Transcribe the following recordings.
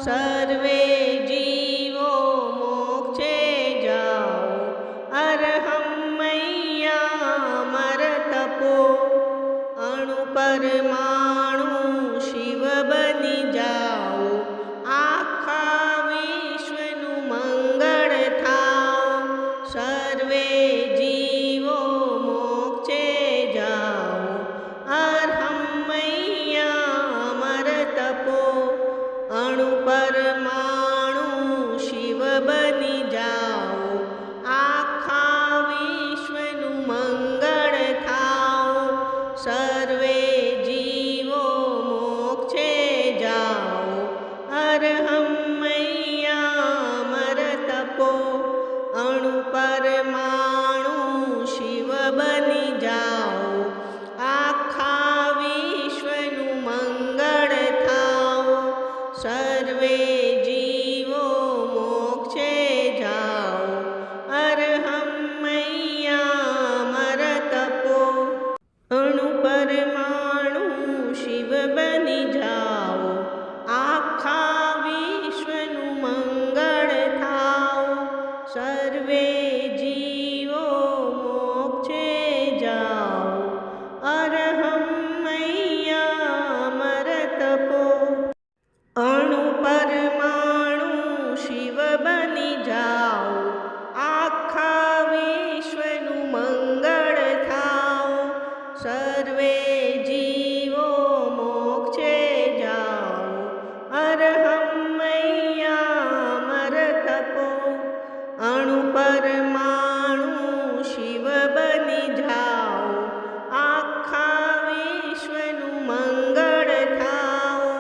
सर्वे जीवो मोक्षे जाओ। अरहं मय्यामर तपो अणु परमाणु शिव बनी जाओ। आखा विश्वनु मंगळ थाओ। सर्वे जीवो मोक्षे जाओ। अरहं मय्यामर तपो अणु परमाणु शिव बनी जाओ। आखा विश्वनु मंगळ थाओ। सर्वे जीवो मोक्षे जाओ। अरहं मय्यामर तपो अणु परमाणु शिव बनी जाओ। आखा विश्वनु मंगळ थाओ। सर्वे जीवो मोक्षे जाओ। अरहं मय्यामर तपो अणु परमाणु शिव बनी जाओ। आखा विश्वनु मंगळ थाओ। सर्वे जीवो मोक्षे जाओ। अरहं मय्यामर तपो अणु परमाणु शिव बनी जाओ। आखा विश्वनु मंगळ थाओ। सर्वे जीवो मोक्षे जाओ। अरहं मय्यामर तपो अणु परमाणु शिव बनी जाओ। आखा विश्वनु मंगळ थाओ।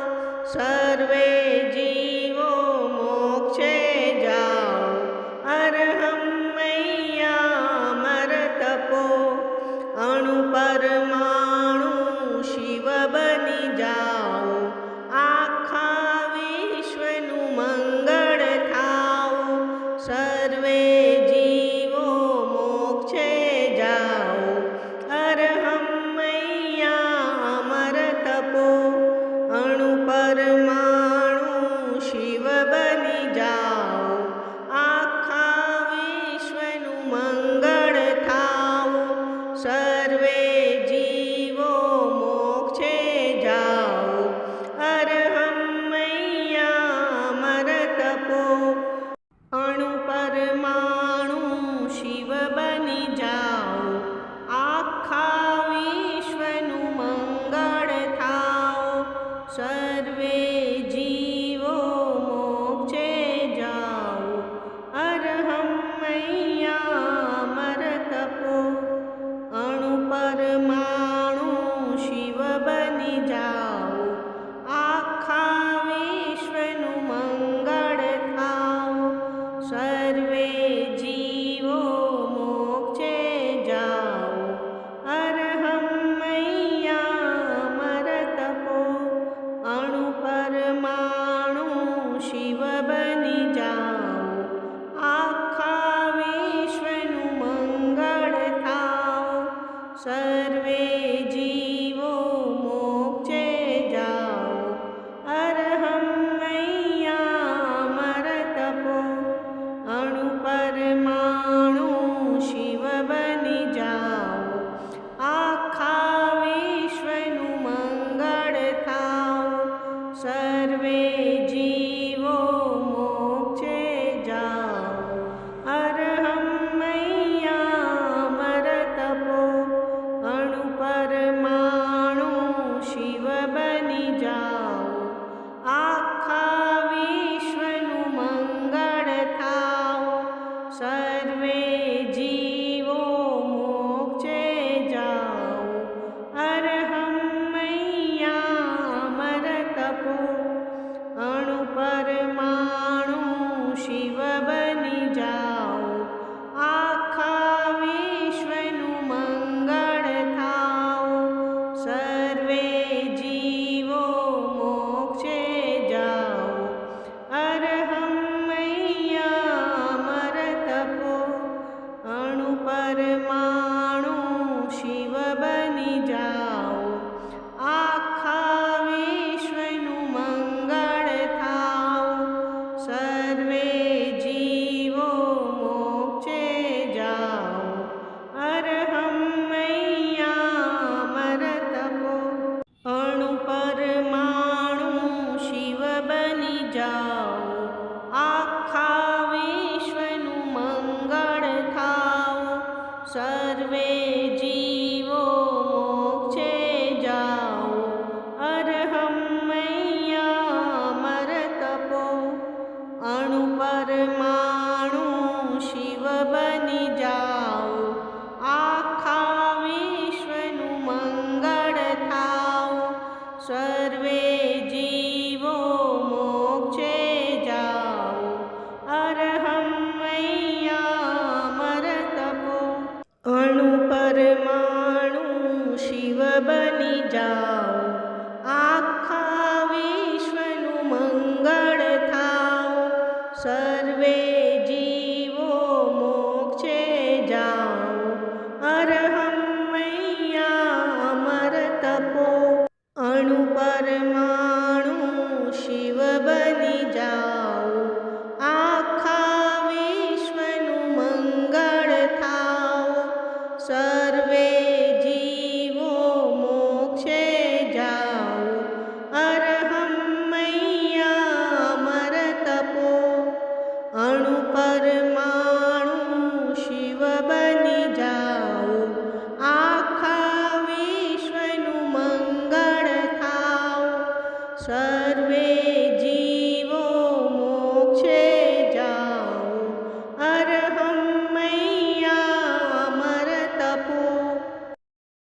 सर्वे जीवो मोक्षे जाओ। अरहं मय्यामर तपो अणु परमाणु शिव बनी जाओ। आखा विश्वनु मंगळ थाओ। सर्वे जीवो मोक्षे जाओ। अरहं मय्यामर तपो अणु परमाणु शिव बनी जाओ। आखा विश्वनु मंगळ थाओ। सर्वे जीवो मोक्षे जाओ। अरहं मय्यामर तपो अणु परमाणु शिव बनी जाओ। आखा विश्वनु मंगळ थाओ। सर्वे जीवो मोक्षे जाओ। अरहं मय्यामर तपो अणु परमाणु शिव बनी जाओ। आखा विश्वनु मंगळ थाओ। सर्वे जीवो मोक्षे जाओ। अरहं मय्यामर तपो अणु परमाणु शिव बनी